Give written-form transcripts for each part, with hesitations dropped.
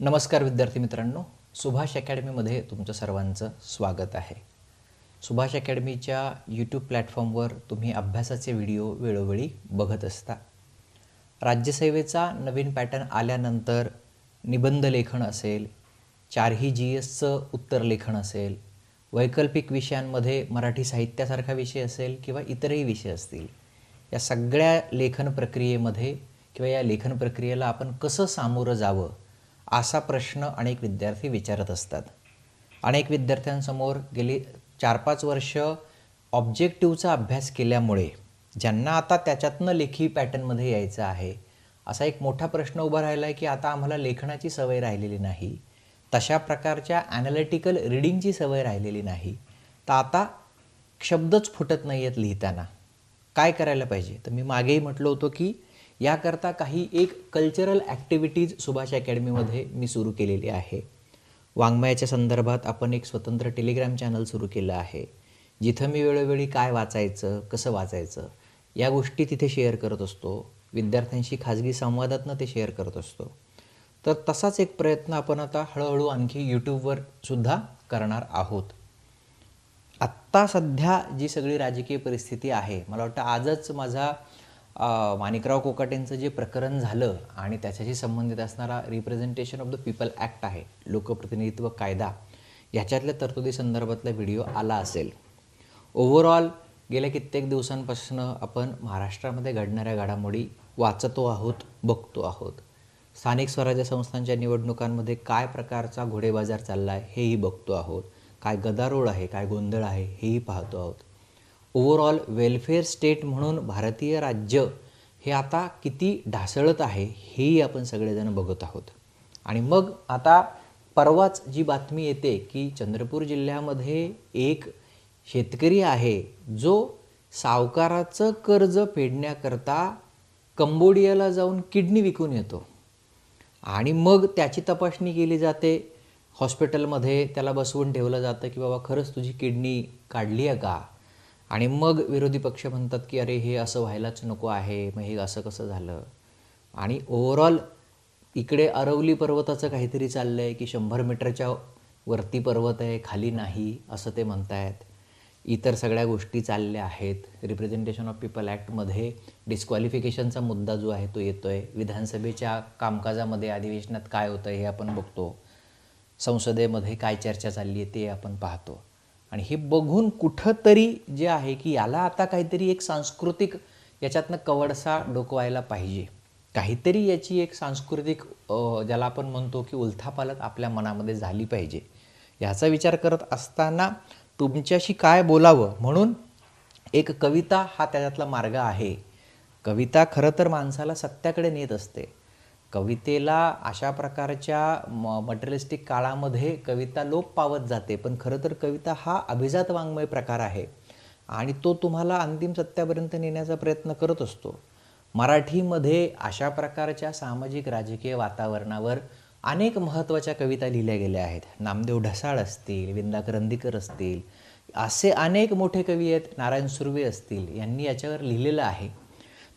नमस्कार विद्यार्थी मित्रांनो, सुभाष अकॅडमीमध्ये तुमचं सर्वांचं स्वागत आहे. सुभाष अकॅडमीच्या यूट्यूब प्लॅटफॉर्मवर तुम्ही अभ्यासाचे व्हिडिओ वेळोवेळी बघत असता. राज्यसेवेचा नवीन पॅटर्न आल्यानंतर निबंध लेखन असेल, 4ही GSचं उत्तरलेखन असेल, वैकल्पिक विषयांमध्ये मराठी साहित्यासारखा विषय असेल किंवा इतरही विषय असतील, या सगळ्या लेखन प्रक्रियेमध्ये किंवा या लेखन प्रक्रियेला आपण कसं सामोरं जावं असा प्रश्न अनेक विद्यार्थी विचारत असतात. अनेक विद्यार्थ्यांसमोर गेली 4-5 वर्ष ऑब्जेक्टिव्हचा अभ्यास केल्यामुळे ज्यांना आता त्याच्यातनं लेखी पॅटर्नमध्ये यायचं आहे, असा एक मोठा प्रश्न उभा राहिला आहे की आता आम्हाला लेखनाची सवय राहिलेली नाही, तशा प्रकारच्या ॲनालिटिकल रीडिंगची सवय राहिलेली नाही, तर आता शब्दच फुटत नाही आहेत लिहिताना. काय करायला पाहिजे? तर मी मागेही म्हटलं होतं की याकरता काही एक कल्चरल ॲक्टिव्हिटीज सुभाष अकॅडमीमध्ये मी सुरू केलेली आहे. वाङ्मयाच्या संदर्भात आपण एक स्वतंत्र टेलिग्राम चॅनल सुरू केलं आहे, जिथं मी वेळोवेळी काय वाचायचं, कसं वाचायचं या गोष्टी तिथे शेअर करत असतो. विद्यार्थ्यांशी खाजगी संवादातनं ते शेअर करत असतो. तर तसाच एक प्रयत्न आपण आता हळूहळू आणखी यूट्यूबवर सुद्धा करणार आहोत. आत्ता सध्या जी सगळी राजकीय परिस्थिती आहे, मला वाटतं आजच माझा माणिकराव कोकाटेंचं जे प्रकरण झालं आणि त्याच्याशी संबंधित असणारा representation of the people act आहे, लोकप्रतिनिधित्व कायदा, याच्यातल्या तरतुदी संदर्भातला व्हिडिओ आला असेल. ओव्हरऑल गेल्या कित्येक दिवसांपासून आपण महाराष्ट्रामध्ये घडणाऱ्या घडामोडी वाचतो आहोत, बघतो आहोत. स्थानिक स्वराज्य संस्थांच्या निवडणुकांमध्ये काय प्रकारचा घोडेबाजार चालला आहे हेही बघतो आहोत. काय गदारोळ आहे, काय गोंधळ आहे हेही पाहतो आहोत. ओव्हरऑल वेलफेअर स्टेट म्हणून भारतीय राज्य हे आता किती ढासळत आहे हेही आपण सगळेजण बघत आहोत. आणि मग आता परवाच जी बातमी येते की चंद्रपूर जिल्ह्यामध्ये एक शेतकरी आहे जो सावकाराचं कर्ज फेडण्याकरता कंबोडियाला जाऊन किडनी विकून येतो आणि मग त्याची तपासणी केली जाते. हॉस्पिटलमध्ये त्याला बसवून ठेवलं जातं की बाबा खरंच तुझी किडनी काढली आहे का? आणि मग विरोधी पक्ष म्हणतात की अरे हे असं व्हायलाच नको आहे, मग हे असं कसं झालं? आणि ओव्हरऑल इकडे अरवली पर्वताचं काहीतरी चाललं आहे की 100 मीटरच्या वरती पर्वत आहे, खाली नाही असं ते म्हणत आहेत. इतर सगळ्या गोष्टी चालल्या आहेत. रिप्रेझेंटेशन ऑफ पीपल ॲक्टमध्ये डिस्क्वालिफिकेशनचा मुद्दा जो आहे तो येतो आहे. विधानसभेच्या कामकाजामध्ये अधिवेशनात काय होतं हे आपण बघतो. संसदेमध्ये काय चर्चा चालली आहे ते आपण पाहतो. आणि हे बघून कुठंतरी जे आहे की याला आता काहीतरी एक सांस्कृतिक याच्यातनं कवडसा डोकवायला पाहिजे. काहीतरी याची एक सांस्कृतिक ज्याला आपण म्हणतो की उलथापालथ आपल्या मनामध्ये झाली पाहिजे. याचा विचार करत असताना तुमच्याशी काय बोलावं म्हणून एक कविता हा त्याच्यातला मार्ग आहे. कविता खरं तर माणसाला सत्याकडे नेत असते. कवितेला अशा प्रकारच्या मटेरियलिस्टिक काळामध्ये कविता लोप पावत जाते, पण खरं तर कविता हा अभिजात वाङ्मय प्रकार आहे आणि तो तुम्हाला अंतिम सत्यापर्यंत नेण्याचा प्रयत्न करत असतो. मराठीमध्ये अशा प्रकारच्या सामाजिक राजकीय वातावरणावर अनेक महत्त्वाच्या कविता लिहिल्या गेल्या आहेत. नामदेव ढसाळ असतील, विंदा करंदीकर असतील, असे अनेक मोठे कवी आहेत, नारायण सुर्वे असतील, यांनी याच्यावर लिहिलेलं आहे.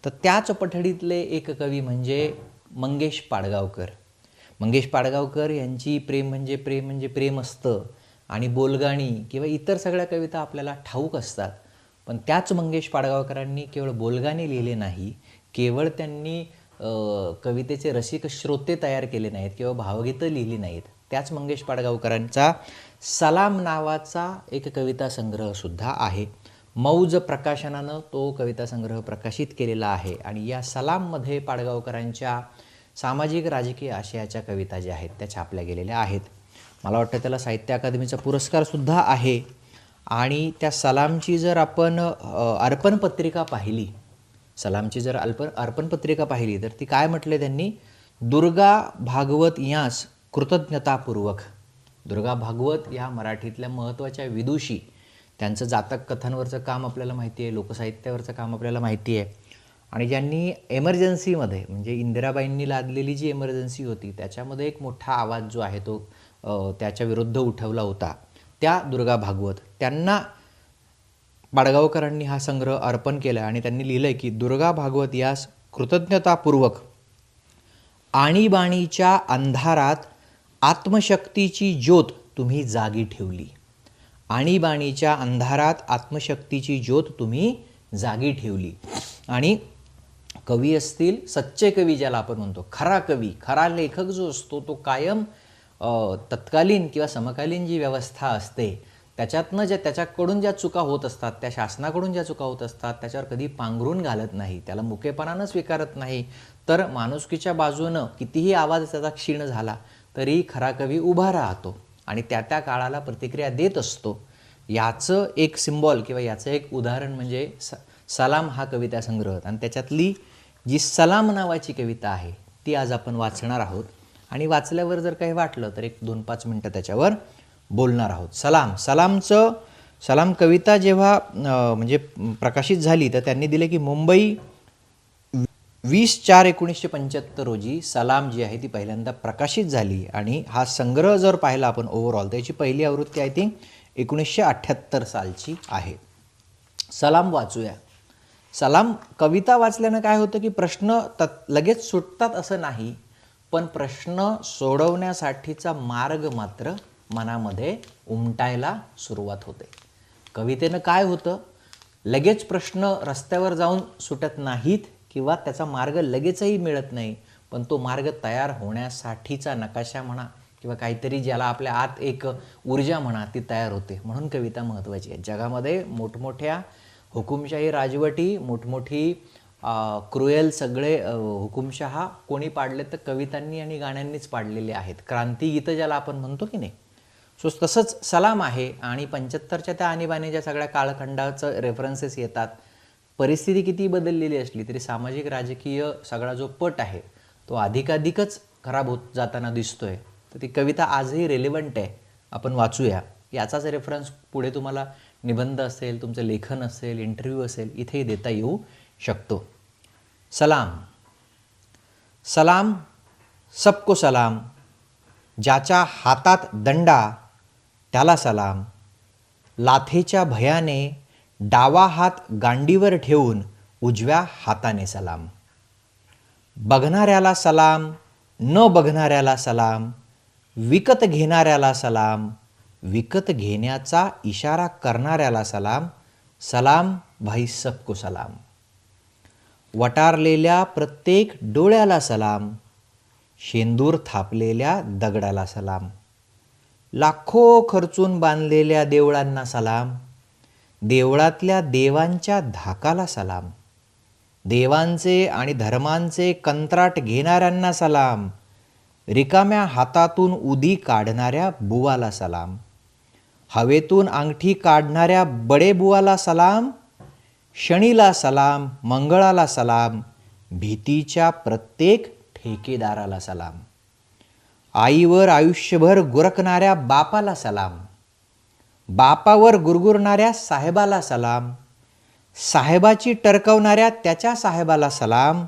तर त्याच पठडीतले एक कवी म्हणजे मंगेश पाडगावकर. मंगेश पाडगावकर यांची प्रेम म्हणजे प्रेम म्हणजे प्रेम असतं आणि बोलगाणी किंवा इतर सगळ्या कविता आपल्याला ठाऊक असतात. पण त्याच मंगेश पाडगावकरांनी केवळ बोलगाणी लिहिले नाही, केवळ त्यांनी कवितेचे रसिक श्रोते तयार केले नाहीत किंवा भावगीतं लिहिली नाहीत. त्याच मंगेश पाडगावकरांचा सलाम नावाचा एक कविता संग्रहसुद्धा आहे. मौज प्रकाशनानं तो कविता संग्रह प्रकाशित केलेला आहे आणि या सलाममध्ये पाडगावकरांच्या सामाजिक राजकीय आशयाच्या कविता ज्या आहेत त्या छापल्या गेलेल्या आहेत. मला वाटतं त्याला साहित्य अकादमीचा पुरस्कारसुद्धा आहे. आणि त्या सलामची जर आपण अर्पणपत्रिका पाहिली, सलामची जर अर्पणपत्रिका पाहिली तर ती काय म्हटले त्यांनी? दुर्गा भागवत यास कृतज्ञतापूर्वक. दुर्गा भागवत या मराठीतल्या महत्त्वाच्या विदुषी, त्यांचं जातक कथांवरचं काम आपल्याला माहिती आहे, लोकसाहित्यावरचं काम आपल्याला माहिती आहे आणि ज्यांनी एमर्जन्सीमध्ये म्हणजे इंदिराबाईंनी लादलेली जी एमर्जन्सी होती त्याच्यामध्ये एक मोठा आवाज जो आहे तो त्याच्या विरुद्ध उठवला होता, त्या दुर्गा भागवत, त्यांना पाडगावकरांनी हा संग्रह अर्पण केला आणि त्यांनी लिहिलं आहे की दुर्गा भागवत यास कृतज्ञतापूर्वक आणीबाणीच्या अंधारात आत्मशक्तीची ज्योत तुम्ही जागी ठेवली. आणीबाणीच्या अंधारात आत्मशक्तीची ज्योत तुम्ही जागी ठेवली. आणि कवी असतील, सच्चे कवी ज्याला आपण म्हणतो, खरा कवी, खरा लेखक जो असतो तो कायम तत्कालीन किंवा समकालीन जी व्यवस्था असते त्याच्यातनं त्याच्याकडून ज्या चुका होत असतात, त्या शासनाकडून ज्या चुका होत असतात त्याच्यावर कधी पांघरून घालत नाही, त्याला मुकेपणानं स्वीकारत नाही. तर माणुसकीच्या बाजूनं कितीही आवाज त्याचा क्षीण झाला तरी खरा कवी उभा राहतो आणि त्या त्या काळाला प्रतिक्रिया देत असतो. याचं एक सिम्बॉल किंवा याचं एक उदाहरण म्हणजे सलाम हा कविता संग्रह. आणि त्याच्यातली जी सलाम नावाची कविता आहे ती आज आपण वाचणार आहोत. आणि वाचल्यावर जर काही वाटलं तर एक 2-5 मिनटं त्याच्यावर बोलणार आहोत. सलाम कविता जेव्हा म्हणजे प्रकाशित झाली तर त्यांनी दिले की मुंबई 20/4/1975 रोजी सलाम जी आहे ती पहिल्यांदा प्रकाशित झाली. आणि हा संग्रह जर पाहिला आपण ओव्हरऑल त्याची पहिली आवृत्ती आय थिंक 1978 सालची आहे. सलाम वाचूया. सलाम कविता वाचल्यानं काय होतं की प्रश्न लगेच सुटतात असं नाही, पण प्रश्न सोडवण्यासाठीचा मार्ग मात्र मनामध्ये उमटायला सुरुवात होते. कवितेनं काय होतं, लगेच प्रश्न रस्त्यावर जाऊन सुटत नाहीत किंवा त्याचा मार्ग लगेचही मिळत नाही, पण तो मार्ग तयार होण्यासाठीचा नकाशा म्हणा किंवा काहीतरी ज्याला आपल्या आत एक ऊर्जा म्हणा ती तयार होते. म्हणून कविता महत्त्वाची आहे. जगामध्ये मोठमोठ्या हुकुमशाही राजवटी, मोठमोठी क्रुएल सगळे हुकुमशहा कोणी पाडले तर कवितांनी आणि गाण्यांनीच पाडलेले आहेत. क्रांतिगीतं ज्याला आपण म्हणतो की नाही. सो तसंच सलाम आहे. आणि 75च्या त्या आणीबाणीच्या सगळ्या कालखंडाचं रेफरन्सेस येतात. परिस्थिती किती बदललेली असली तरी सामाजिक राजकीय सगळा जो पट आहे तो अधिकाधिकच खराब होत जाताना दिसतोय. तर ती कविता आजही रेलिव्हंट आहे. आपण वाचूया. याचाच रेफरन्स पुढे तुम्हाला निबंध असेल, तुमचं लेखन असेल, इंटरव्ह्यू असेल, इथेही देता येऊ शकतो. सलाम. सलाम सबको सलाम. ज्याच्या हातात दंडा त्याला सलाम. लाथेच्या भयाने डावा हात गांडीवर ठेवून उजव्या हाताने सलाम. बघणाऱ्याला सलाम, न बघणाऱ्याला सलाम. विकत घेणाऱ्याला सलाम, विकत घेण्याचा इशारा करणाऱ्याला सलाम. सलाम भाई सबको सलाम. वटारलेल्या प्रत्येक डोळ्याला सलाम. शेंदूर थापलेल्या दगडाला सलाम. लाखो खर्चून बांधलेल्या देवळांना सलाम. देवळातल्या देवांच्या धाकाला सलाम. देवांचे आणि धर्मांचे कंत्राट घेणाऱ्यांना सलाम. रिकाम्या हातातून उदी काढणाऱ्या बुवाला सलाम. हवेतून अंगठी काढणाऱ्या बडेबुवाला सलाम. शनीला सलाम, मंगळाला सलाम. भीतीच्या प्रत्येक ठेकेदाराला सलाम. आईवर आयुष्यभर गुरकणाऱ्या बापाला सलाम. बापावर गुरगुरणाऱ्या साहेबाला सलाम. साहेबाची टरकवणाऱ्या त्याच्या साहेबाला सलाम.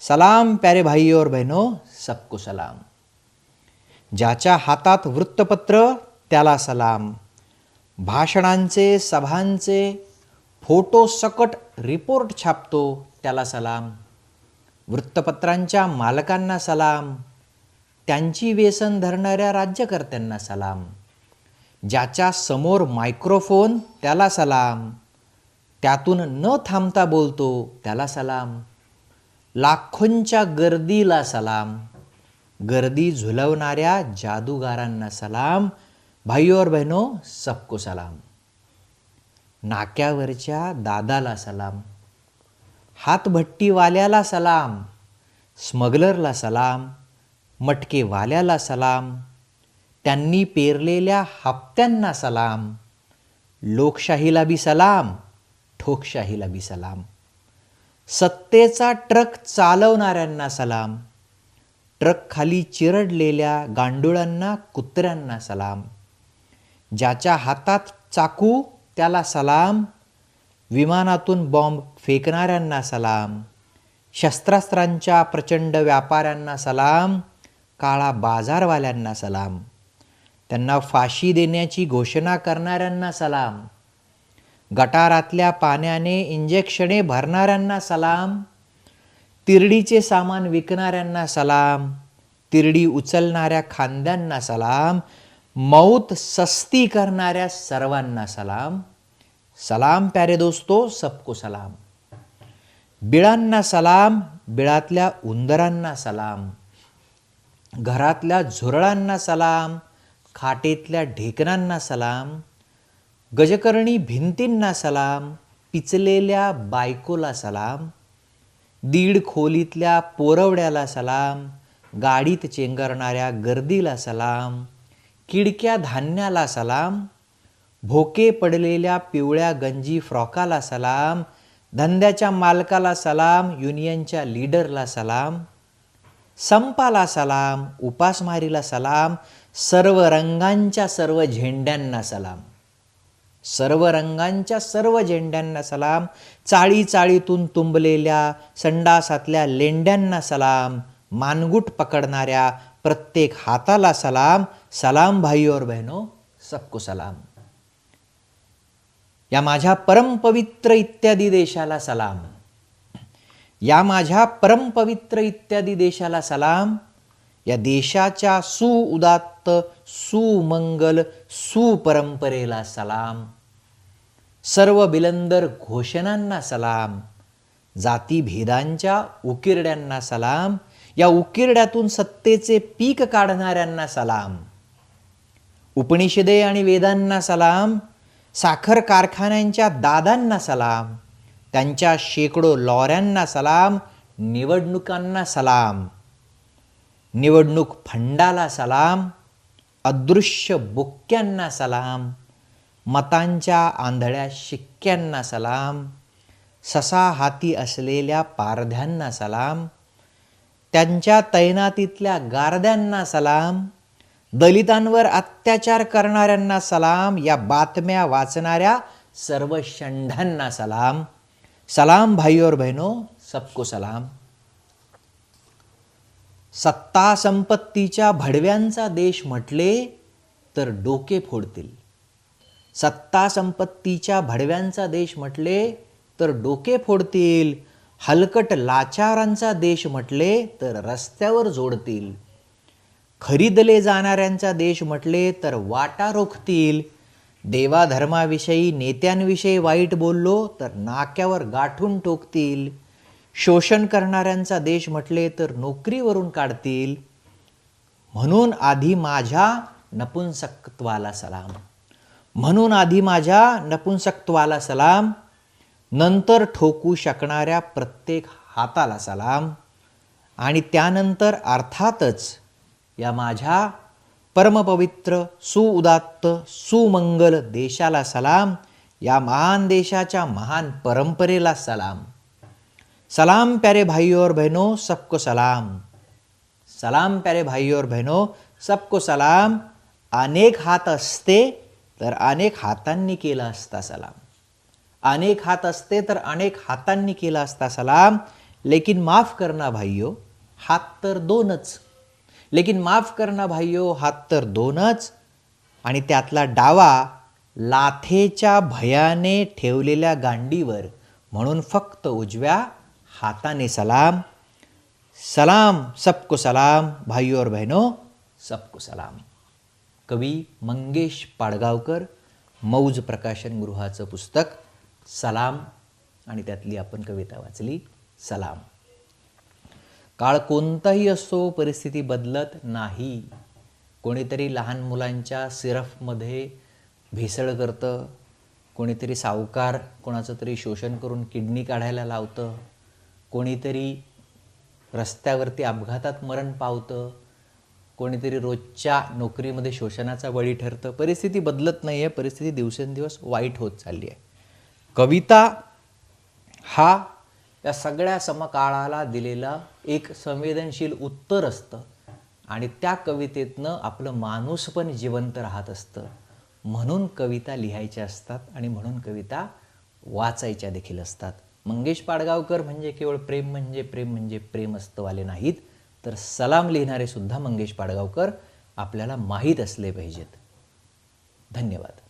सलाम प्यारे भाई और बहनों, सबको सलाम. ज्याच्या हातात वृत्तपत्र त्याला सलाम. भाषणांचे, सभांचे फोटो सकट रिपोर्ट छापतो त्याला सलाम. वृत्तपत्रांच्या मालकांना सलाम. त्यांची व्यसन धरणाऱ्या राज्यकर्त्यांना सलाम. ज्याच्या समोर मायक्रोफोन त्याला सलाम. त्यातून न थांबता बोलतो त्याला सलाम. लाखोंच्या गर्दीला सलाम. गर्दी झुलवणाऱ्या जादूगारांना सलाम. भाई और बहनों, सबको सलाम. नाक्यावरच्या दादाला सलाम. हातभट्टीवाल्याला सलाम. स्मगलरला सलाम. मटकेवाल्याला सलाम. त्यांनी पेरलेल्या हप्त्यांना सलाम. लोकशाहीला बी सलाम, ठोकशाहीला बी सलाम. सत्तेचा ट्रक चालवणाऱ्यांना सलाम. ट्रक खाली चिरडलेल्या गांडुळांना, कुत्र्यांना सलाम. ज्याच्या हातात चाकू त्याला सलाम. विमानातून बॉम्ब फेकणाऱ्यांना सलाम. शस्त्रास्त्रांच्या प्रचंड व्यापाऱ्यांना सलाम. काळा बाजारवाल्यांना सलाम. त्यांना फाशी देण्याची घोषणा करणाऱ्यांना सलाम. गटारातल्या पाण्याने इंजेक्शने भरणाऱ्यांना सलाम. तिरडीचे सामान विकणाऱ्यांना सलाम. तिरडी उचलणाऱ्या खांद्यांना सलाम, मौत सस्ती करणाऱ्या सर्वांना सलाम. सलाम प्यारे दोस्तो, सबको सलाम. बिळांना सलाम, बिळातल्या उंदरांना सलाम. घरातल्या झुरळांना सलाम, खाटेतल्या ढेकणांना सलाम. गजकर्णी भिंतींना सलाम, पिचलेल्या बायकोला सलाम. दीड खोलीतल्या पोरवड्याला सलाम, गाडीत चेंगरणाऱ्या गर्दीला सलाम. किडक्या धान्याला सलाम, भोके पडलेल्या पिवळ्या गंजी फ्रॉकाला सलाम. धंद्याच्या मालकाला सलाम, युनियनच्या लीडरला सलाम. संपाला सलाम, उपासमारीला सलाम. सर्व रंगांच्या सर्व झेंड्यांना सलाम. सर्व रंगांच्या सर्व झेंड्यांना सलाम. चाळी चाळीतून तुंबलेल्या संडासातल्या लेंड्यांना सलाम. मानगुट पकडणाऱ्या प्रत्येक हाताला सलाम. सलाम भाई और बहनों, सबको सलाम. या माझ्या परमपवित्र इत्यादी देशाला सलाम. या माझ्या परमपवित्र इत्यादी देशाला सलाम. या देशाच्या सुउदात्त सुमंगल सुपरंपरेला सलाम. सर्व बिलंदर घोषणांना सलाम. जातीभेदांच्या उकिरड्यांना सलाम. या उकिरड्यातून सत्तेचे पीक काढणाऱ्यांना सलाम. उपनिषदे आणि वेदांना सलाम. साखर कारखान्यांच्या दादांना सलाम. त्यांच्या शेकडो लॉऱ्यांना सलाम. निवडणुकांना सलाम. निवडणूक फंडाला सलाम. अदृश्य बुक्क्यांना सलाम. मतांच्या आंधळ्या शिक्क्यांना सलाम. ससा हाती असलेल्या पारध्यांना सलाम. त्यांच्या तैनातीतल्या गारद्यांना सलाम. दलितांवर अत्याचार करणाऱ्यांना सलाम. या बातम्या वाचणाऱ्या सर्व षंढांना सलाम. सलाम भाई और बहनों, सबको सलाम. सत्ता संपत्तीच्या भडव्यांचा देश म्हटले तर डोके फोडतील. सत्ता संपत्तीच्या भडव्यांचा देश म्हटले तर डोके फोडतील. हलकट लाचारांचा देश म्हटले तर रस्त्यावर जोडतील. खरीदले जाणाऱ्यांचा देश म्हटले तर वाटा रोखतील. देवाधर्माविषयी नेत्यांविषयी वाईट बोललो तर नाक्यावर गाठून टोकतील. शोषण करणाऱ्यांचा देश म्हटले तर नोकरीवरून काढतील. म्हणून आधी माझ्या नपुंसकत्वाला सलाम. म्हणून आधी माझ्या नपुंसकत्वाला सलाम. नंतर ठोकू शकणाऱ्या प्रत्येक हाताला सलाम. आणि त्यानंतर अर्थातच या माझ्या परमपवित्र सुउदात्त सुमंगल देशाला सलाम. या महान देशाच्या महान परंपरेला सलाम. सलाम प्यारे भाई और बहनों, सबको सलाम. सलाम प्यारे भाई और बहनों, सबको सलाम. अनेक हात असते तर अनेक हातांनी केला असता सलाम. अनेक हात असते तर अनेक हातांनी केला असता सलाम. लेकिन माफ करना भाइयों, हात तर दोनच. लेकिन माफ करना भाइयों, हात तर दोनच. आणि त्यातला डावा लाथेच्या भयाने ठेवलेल्या गांडीवर, म्हणून फक्त उजव्या हाताने सलाम. सलाम सबको सलाम. भाई और बहनों, सबको सलाम. कवी मंगेश पाडगावकर, मौज प्रकाशन गृहाचं पुस्तक सलाम, आणि त्यातली आपण कविता वाचली सलाम. काळ कोणताही असो, परिस्थिती बदलत नाही. कोणीतरी लहान मुलांच्या सिरफमध्ये भेसळ करतं, कोणीतरी सावकार कोणाचं तरी शोषण करून किडनी काढायला लावतं, कोणीतरी रस्त्यावरती अपघातात मरण पावतं, कोणीतरी रोजच्या नोकरीमध्ये शोषणाचा बळी ठरतं. परिस्थिती बदलत नाही आहे, परिस्थिती दिवसेंदिवस वाईट होत चालली आहे. कविता हा या सगळ्या समकाळाला दिलेला एक संवेदनशील उत्तर असतं, आणि त्या कवितेतनं आपलं माणूस पण जिवंत राहत असतं. म्हणून कविता लिहायच्या असतात आणि म्हणून कविता वाचायच्या देखील असतात. मंगेश पाडगावकर म्हणजे केवळ प्रेम म्हणजे प्रेम म्हणजे प्रेम असतंवाले नाहीत, तर सलाम लिहिणारे सुद्धा मंगेश पाडगावकर आपल्याला माहीत असले पाहिजेत. धन्यवाद.